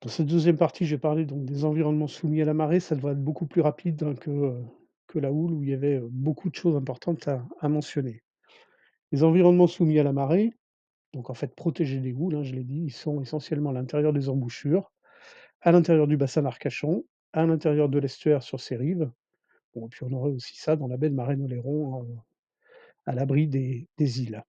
Dans cette deuxième partie, je vais parler donc des environnements soumis à la marée. Ça devrait être beaucoup plus rapide, hein, que la houle où il y avait, beaucoup de choses importantes à mentionner. Les environnements soumis à la marée, donc en fait protégés des houles, hein, je l'ai dit, ils sont essentiellement à l'intérieur des embouchures, à l'intérieur du bassin d'Arcachon, à l'intérieur de l'estuaire sur ses rives. Bon, et puis on aurait aussi ça dans la baie de Marennes-Oléron, à l'abri des îles.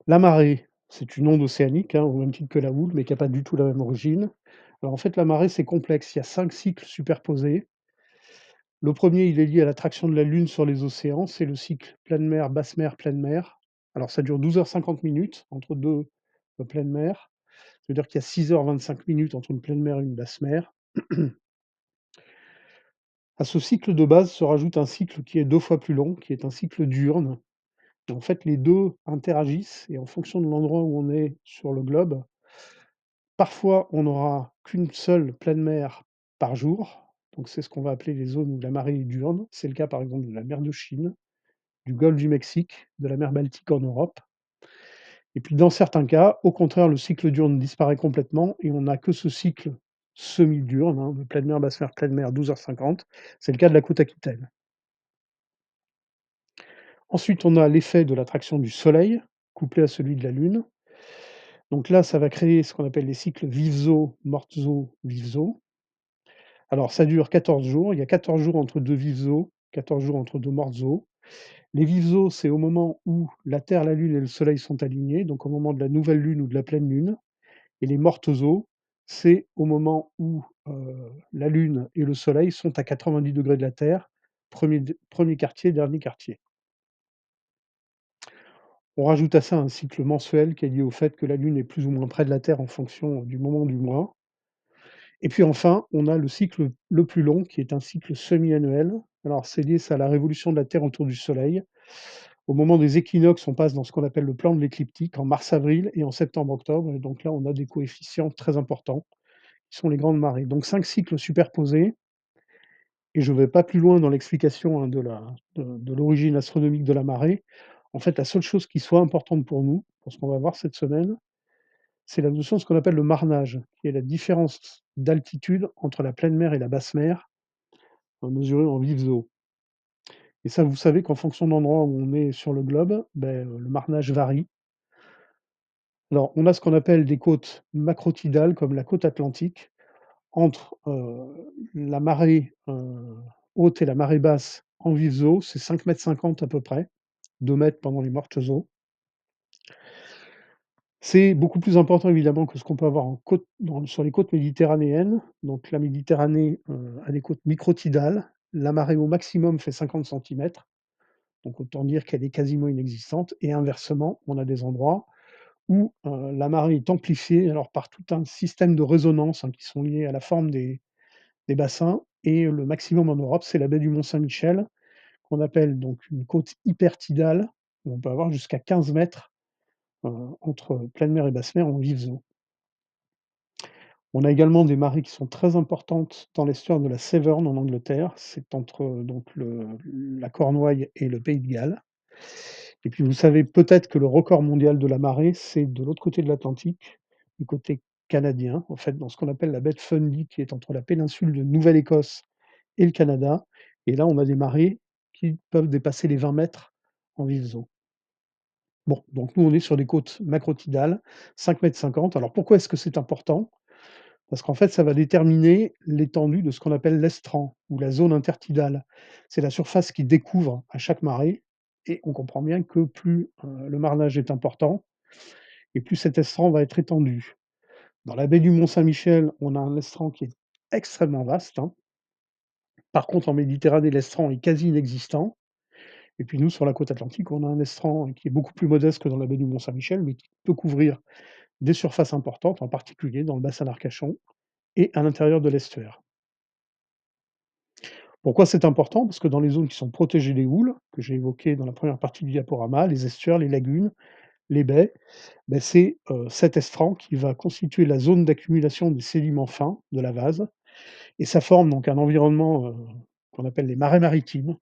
La marée, c'est une onde océanique, hein, au même titre que la houle, mais qui a pas du tout la même origine. Alors en fait, la marée, c'est complexe. Il y a 5 cycles superposés. Le premier, il est lié à l'attraction de la Lune sur les océans, c'est le cycle pleine mer, basse mer, pleine mer. Alors ça dure 12h50 entre 2 pleines mers. Ça veut dire qu'il y a 6h25 entre une pleine mer et une basse mer. À ce cycle de base se rajoute un cycle qui est 2 fois plus long, qui est un cycle diurne. Et en fait, les 2 interagissent et en fonction de l'endroit où on est sur le globe, parfois on n'aura qu'une seule pleine mer par jour. Donc c'est ce qu'on va appeler les zones où la marée est diurne. C'est le cas par exemple de la mer de Chine, du golfe du Mexique, de la mer Baltique en Europe. Et puis dans certains cas, au contraire, le cycle diurne disparaît complètement et on n'a que ce cycle semi-diurne, hein, de pleine mer, 12h50. C'est le cas de la côte Aquitaine. Ensuite, on a l'effet de l'attraction du Soleil, couplé à celui de la Lune. Donc là, ça va créer ce qu'on appelle les cycles vives-eaux, mortes-eaux, vives-eaux. Alors ça dure 14 jours, il y a 14 jours entre 2 vives-eaux, 14 jours entre 2 mortes-eaux. Les vives-eaux, c'est au moment où la Terre, la Lune et le Soleil sont alignés, donc au moment de la nouvelle Lune ou de la pleine Lune. Et les mortes-eaux, c'est au moment où, la Lune et le Soleil sont à 90 degrés de la Terre, premier quartier, dernier quartier. On rajoute à ça un cycle mensuel qui est lié au fait que la Lune est plus ou moins près de la Terre en fonction du moment du mois. Et puis enfin, on a le cycle le plus long qui est un cycle semi-annuel. Alors c'est lié ça à la révolution de la Terre autour du Soleil. Au moment des équinoxes, on passe dans ce qu'on appelle le plan de l'écliptique en mars-avril et en septembre-octobre et donc là, on a des coefficients très importants qui sont les grandes marées. Donc 5 cycles superposés et je ne vais pas plus loin dans l'explication, hein, de l'origine astronomique de la marée. En fait, la seule chose qui soit importante pour nous, pour ce qu'on va voir cette semaine, c'est la notion de ce qu'on appelle le marnage, qui est la différence d'altitude entre la pleine mer et la basse mer, mesurée en vives eaux. Et ça, vous savez qu'en fonction de l'endroit où on est sur le globe, le marnage varie. Alors, on a ce qu'on appelle des côtes macrotidales, comme la côte atlantique, entre, la marée, haute et la marée basse en vives eaux, c'est 5,50 m à peu près, 2 mètres pendant les mortes eaux. C'est beaucoup plus important évidemment que ce qu'on peut avoir en côte sur les côtes méditerranéennes. Donc la Méditerranée, a des côtes microtidales. La marée au maximum fait 50 centimètres, donc autant dire qu'elle est quasiment inexistante et inversement, on a des endroits où, la marée est amplifiée, alors par tout un système de résonance, hein, qui sont liés à la forme des bassins et le maximum en Europe, c'est la baie du Mont-Saint-Michel, qu'on appelle donc une côte hypertidale, où on peut avoir jusqu'à 15 mètres entre pleine mer et basse mer en vives eaux. On a également des marées qui sont très importantes dans l'estuaire de la Severn en Angleterre. C'est entre, donc la Cornouaille et le Pays de Galles. Et puis vous savez peut-être que le record mondial de la marée, c'est de l'autre côté de l'Atlantique, du côté canadien, en fait, dans ce qu'on appelle la baie de Fundy, qui est entre la péninsule de Nouvelle-Écosse et le Canada. Et là, on a des marées qui peuvent dépasser les 20 mètres en vives eaux. Bon, donc nous, on est sur des côtes macrotidales, 5,50 m. Alors pourquoi est-ce que c'est important? Parce qu'en fait, ça va déterminer l'étendue de ce qu'on appelle l'estran ou la zone intertidale. C'est la surface qui découvre à chaque marée et on comprend bien que plus, le marnage est important et plus cet estran va être étendu. Dans la baie du Mont-Saint-Michel, on a un estran qui est extrêmement vaste, hein. Par contre, en Méditerranée, l'estran est quasi inexistant et puis nous, sur la côte atlantique, on a un estran qui est beaucoup plus modeste que dans la baie du Mont-Saint-Michel, mais qui peut couvrir des surfaces importantes, en particulier dans le bassin d'Arcachon et à l'intérieur de l'estuaire. Pourquoi c'est important? Parce que dans les zones qui sont protégées des houles, que j'ai évoquées dans la première partie du diaporama, les estuaires, les lagunes, les baies, c'est, cet estran qui va constituer la zone d'accumulation des sédiments fins de la vase et ça forme donc un environnement, qu'on appelle les marais maritimes.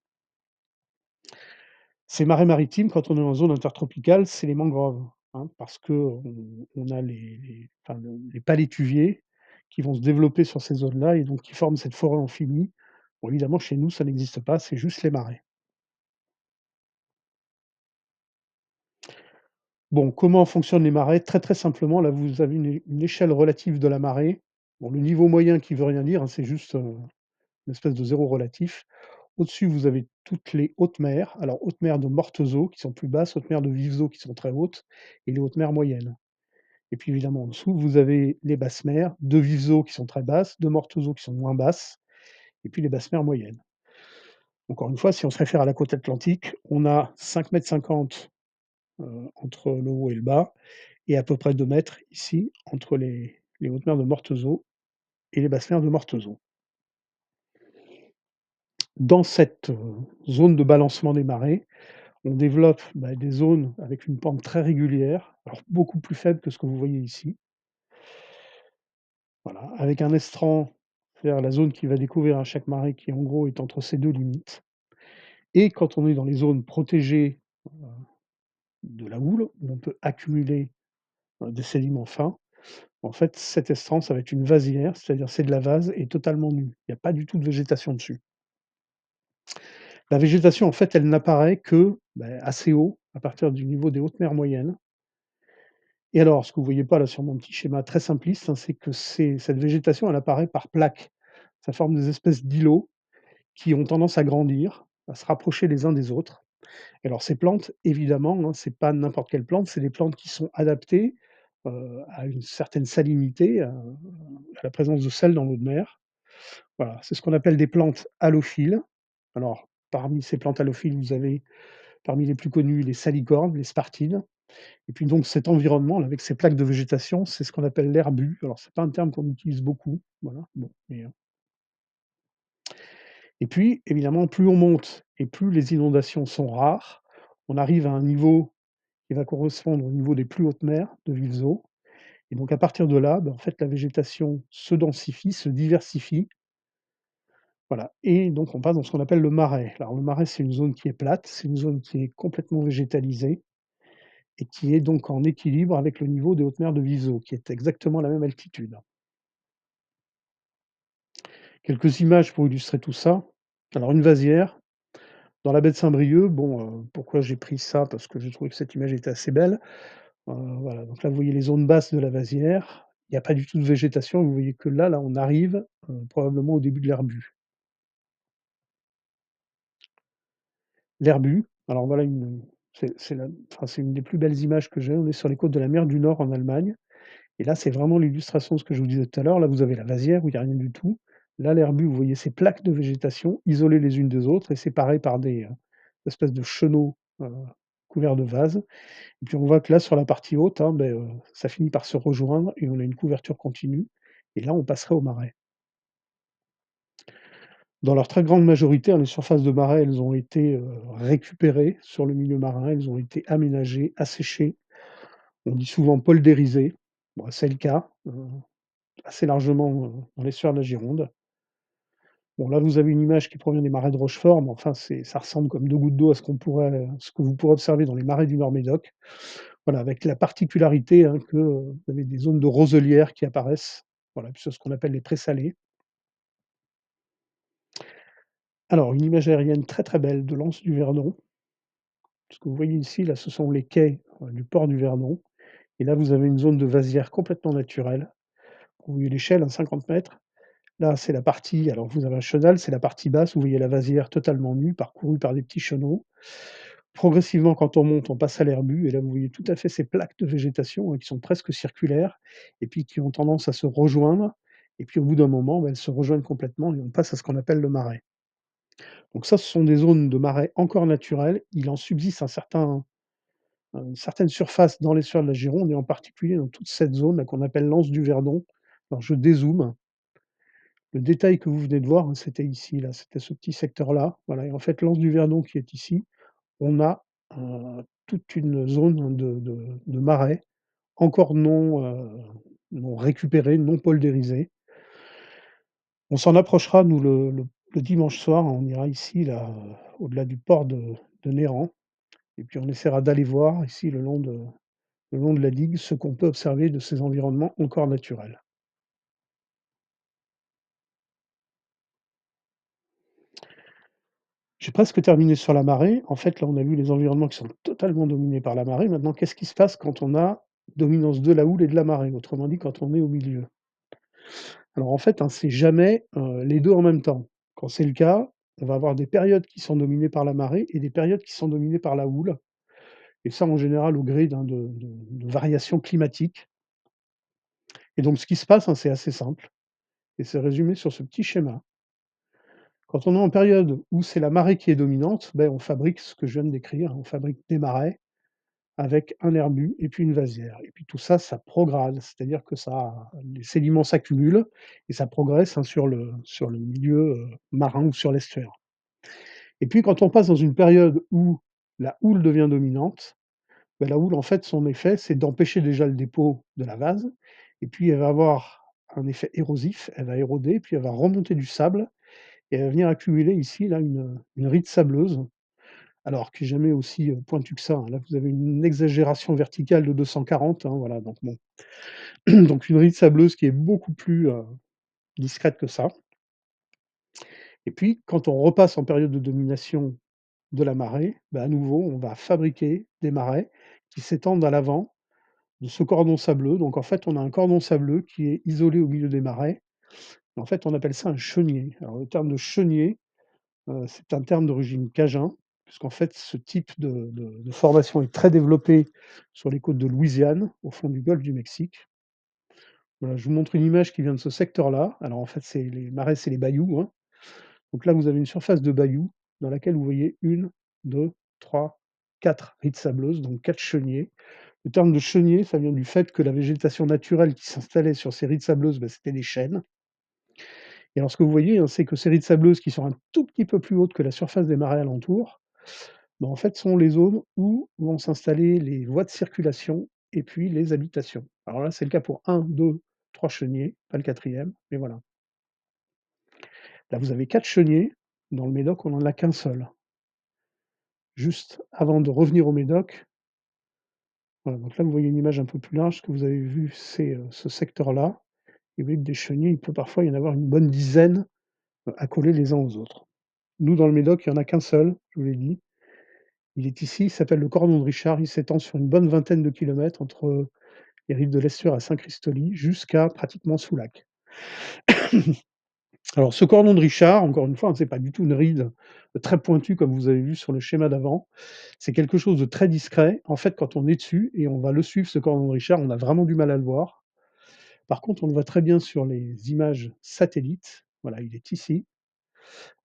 Ces marais maritimes, quand on est en zone intertropicale, c'est les mangroves. hein, parce qu'on a enfin, les palétuviers qui vont se développer sur ces zones-là et donc qui forment cette forêt infinie. Bon, évidemment, chez nous, ça n'existe pas, c'est juste les marais. Bon, comment fonctionnent les marais? Très, très simplement, là, vous avez une échelle relative de la marée. Bon, le niveau moyen qui veut rien dire, hein, c'est juste, une espèce de zéro relatif. Au-dessus, vous avez toutes les hautes mers. Alors, hautes mers de mortes eaux qui sont plus basses, hautes mers de vives eaux qui sont très hautes et les hautes mers moyennes. Et puis évidemment, en dessous, vous avez les basses mers, de vives eaux qui sont très basses, de mortes eaux qui sont moins basses, et puis les basses mers moyennes. Encore une fois, si on se réfère à la côte atlantique, on a 5,50 m entre le haut et le bas, et à peu près 2 mètres ici entre les hautes mers de mortes eaux et les basses mers de mortes eaux. Dans cette, zone de balancement des marées, on développe, bah, des zones avec une pente très régulière, alors beaucoup plus faible que ce que vous voyez ici. Voilà, avec un estran, c'est-à-dire la zone qui va découvrir à chaque marée qui en gros est entre ces 2 limites, et quand on est dans les zones protégées, heu, de la houle, où on peut accumuler, des sédiments fins, en fait cet estran, ça va être une vasière, c'est-à-dire c'est de la vase et totalement nue. Il y a pas du tout de végétation dessus. La végétation en fait, elle n'apparaît que, assez haut, à partir du niveau des hautes mers moyennes. Et alors, ce que vous voyez pas là sur mon petit schéma très simpliste, hein, c'est que cette végétation, elle apparaît par plaques. Ça forme des espèces d'îlots qui ont tendance à grandir, à se rapprocher les uns des autres. Et alors ces plantes, évidemment, hein, c'est pas n'importe quelle plante, c'est des plantes qui sont adaptées, à une certaine salinité, à la présence de sel dans l'eau de mer. Voilà, c'est ce qu'on appelle des plantes halophiles. Alors, parmi ces plantes halophiles, vous avez parmi les plus connues les salicornes, les spartides. Et puis donc cet environnement-là, avec ces plaques de végétation, c'est ce qu'on appelle l'herbu. Alors c'est pas un terme qu'on utilise beaucoup, voilà, bon, et puis évidemment, plus on monte et plus les inondations sont rares, on arrive à un niveau qui va correspondre au niveau des plus hautes mers de vives eaux, et donc à partir de là, en fait, la végétation se densifie, se diversifie, voilà, et donc on passe dans ce qu'on appelle le marais. Alors le marais, c'est une zone qui est plate, c'est une zone qui est complètement végétalisée et qui est donc en équilibre avec le niveau des hautes mers de vives eaux, qui est exactement à la même altitude. Quelques images pour illustrer tout ça. Alors une vasière, dans la baie de Saint-Brieuc, bon, pourquoi j'ai pris ça? Parce que j'ai trouvé que cette image était assez belle. Voilà, donc là, vous voyez les zones basses de la vasière. Il y a pas du tout de végétation. Vous voyez que là, on arrive, probablement au début de l'herbu. L'herbu, alors voilà c'est la enfin, c'est une des plus belles images que j'ai. On est sur les côtes de la mer du Nord en Allemagne. Et là, c'est vraiment l'illustration de ce que je vous disais tout à l'heure. Là, vous avez la vasière où il y a rien du tout. Là, l'herbu, vous voyez ces plaques de végétation isolées les unes des autres et séparées par des, espèces de chenaux, couverts de vases. Et puis on voit que là, sur la partie haute, hein, ça finit par se rejoindre et on a une couverture continue. Et là, on passerait au marais. Dans leur très grande majorité, hein, les surfaces de marais, elles ont été, récupérées sur le milieu marin, elles ont été aménagées, asséchées. On dit souvent poldérisées. Bon, c'est le cas, assez largement, dans l'estuaire de la Gironde. Bon, là, vous avez une image qui provient des marais de Rochefort, mais enfin, ça ressemble comme 2 gouttes d'eau à ce que vous pourrez observer dans les marais du Nord-Médoc. Voilà, avec la particularité, hein, que, vous avez des zones de roselières qui apparaissent, voilà, puis c'est ce qu'on appelle les présalés. Alors, une image aérienne très, très belle de l'anse du Verdon. Ce que vous voyez ici, là, ce sont les quais, du port du Verdon, et là, vous avez une zone de vasière complètement naturelle. Vous voyez l'échelle, hein, 50 m. Là, c'est la partie alors vous avez un chenal, c'est la partie basse, vous voyez la vasière totalement nue, parcourue par des petits chenaux. Progressivement, quand on monte, on passe à l'herbu et là, vous voyez tout à fait ces plaques de végétation, hein, qui sont presque circulaires et puis qui ont tendance à se rejoindre et puis au bout d'un moment, elles se rejoignent complètement et on passe à ce qu'on appelle le marais. Donc ça, ce sont des zones de marais encore naturelles. Il en subsiste une certaine surface dans l'estuaire de la Gironde et en particulier dans toute cette zone-là qu'on appelle l'anse du Verdon. Alors je dézoome. Le détail que vous venez de voir, hein, c'était ici, là, c'était ce petit secteur-là, voilà, et en fait, l'anse du Verdon qui est ici, on a, toute une zone de marais encore non récupérée, non poldérisée. On s'en approchera nous le dimanche soir, on ira ici là, au-delà du port de Néran et puis on essaiera d'aller voir ici le long le long de la digue, ce qu'on peut observer de ces environnements encore naturels. J'ai presque terminé sur la marée. En fait, là, on a vu les environnements qui sont totalement dominés par la marée. Maintenant, qu'est-ce qui se passe quand on a dominance de la houle et de la marée? Autrement dit, quand on est au milieu. Alors en fait, hein, c'est jamais, les 2 en même temps. Quand c'est le cas, on va avoir des périodes qui sont dominées par la marée et des périodes qui sont dominées par la houle et ça en général au gré de variations climatiques et donc ce qui se passe, hein, c'est assez simple et c'est résumé sur ce petit schéma. Quand on est en période où c'est la marée qui est dominante, beh, on fabrique ce que je viens de décrire, on fabrique des marais avec un herbu et puis une vasière et puis tout ça, ça prograde, c'est-à-dire que ça les sédiments s'accumulent et ça progresse, hein, sur le milieu, marin ou sur l'estuaire. Et puis quand on passe dans une période où la houle devient dominante, bah, la houle en fait son effet c'est d'empêcher déjà le dépôt de la vase et puis elle va avoir un effet érosif, elle va éroder, puis elle va remonter du sable et elle va venir accumuler ici là une ride sableuse, alors qui est jamais aussi, pointue que ça, hein. Là vous avez une exagération verticale de 240, hein, voilà donc bon. Donc une ride sableuse qui est beaucoup plus, discrète que ça et puis quand on repasse en période de domination de la marée, bah, à nouveau, on va fabriquer des marais qui s'étendent à l'avant de ce cordon sableux. Donc en fait, on a un cordon sableux qui est isolé au milieu des marais. En fait, on appelle ça un chenier. Alors le terme de chenier, c'est un terme d'origine cajun, puisqu'en fait, ce type de formation est très développé sur les côtes de Louisiane, au fond du golfe du Mexique. Voilà, je vous montre une image qui vient de ce secteur-là. Alors en fait, c'est les marais, c'est les bayous, hein. Donc là, vous avez une surface de bayou dans laquelle vous voyez une, deux, trois, 4 rides sableuses, donc 4 cheniers. Le terme de chenier, ça vient du fait que la végétation naturelle qui s'installait sur ces rides sableuses, bah, c'était des chênes. Et alors ce que vous voyez, hein, c'est que ces rides sableuses qui sont un tout petit peu plus hautes que la surface des marais alentours, bah, en fait, sont les zones où vont s'installer les voies de circulation et puis les habitations. Alors là, c'est le cas pour un, 2, 3 cheniers, pas le quatrième, mais voilà. Là, vous avez 4 cheniers. Dans le Médoc, on en a qu'un seul. Juste avant de revenir au Médoc, voilà, donc là, vous voyez une image un peu plus large. Ce que vous avez vu, c'est, ce secteur-là et vous voyez que des chenils, il peut parfois y en avoir une bonne dizaine, accolés les uns aux autres. Nous, dans le Médoc, il y en a qu'un seul, je vous l'ai dit. Il est ici, il s'appelle le cordon de Richard. Il s'étend sur une bonne vingtaine de kilomètres entre les rives de l'Estuaire à Saint-Christoly jusqu'à pratiquement Soulac. Alors ce cordon de Richard, encore une fois, hein, c'est pas du tout une ride, très pointue comme vous avez vu sur le schéma d'avant. C'est quelque chose de très discret. En fait, quand on est dessus et on va le suivre ce cordon de Richard, on a vraiment du mal à le voir. Par contre, on le voit très bien sur les images satellites. Voilà, il est ici.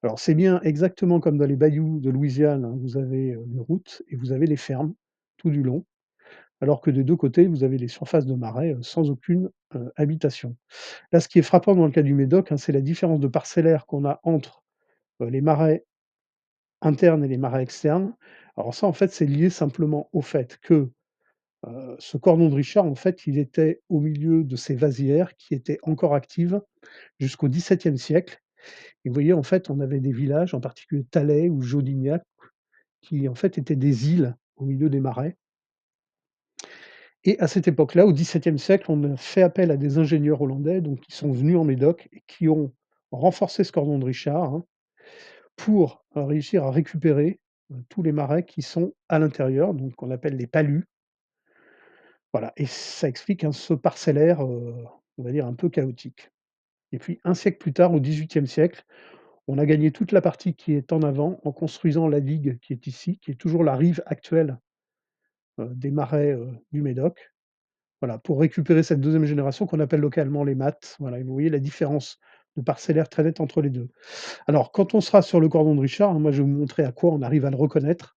Alors c'est bien exactement comme dans les bayous de Louisiane, hein, vous avez, une route et vous avez les fermes tout du long, alors que des 2 côtés, vous avez les surfaces de marais, sans aucune, habitation. Là, ce qui est frappant dans le cas du Médoc, hein, c'est la différence de parcellaire qu'on a entre, les marais internes et les marais externes. Alors ça, en fait, c'est lié simplement au fait que, ce cordon de Richard, en fait, il était au milieu de ces vasières qui étaient encore actives jusqu'au XVIIe siècle et vous voyez, en fait, on avait des villages, en particulier Thalet ou Jodignac, qui, en fait, étaient des îles au milieu des marais et à cette époque-là, au XVIIe siècle, on a fait appel à des ingénieurs hollandais, donc qui sont venus en Médoc et qui ont renforcé ce cordon de Richard, hein, pour, réussir à récupérer, tous les marais qui sont à l'intérieur, donc qu'on appelle les palus. Voilà et ça explique, hein, ce parcellaire, on va dire un peu chaotique et puis un siècle plus tard, au XVIIIe siècle, on a gagné toute la partie qui est en avant en construisant la digue qui est ici, qui est toujours la rive actuelle, des marais, du Médoc. Voilà, pour récupérer cette deuxième génération qu'on appelle localement les mattes. Voilà et vous voyez la différence de parcellaire très nette entre les 2. Alors quand on sera sur le cordon de Richard, hein, moi je vais vous montrer à quoi on arrive à le reconnaître.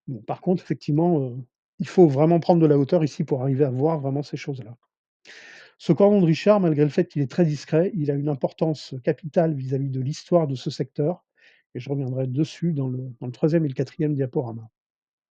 Bon par contre effectivement, il faut vraiment prendre de la hauteur ici pour arriver à voir vraiment ces choses-là. Ce cordon de Richard, malgré le fait qu'il est très discret, il a une importance capitale vis-à-vis de l'histoire de ce secteur et je reviendrai dessus dans le 3e et le 4e diaporama.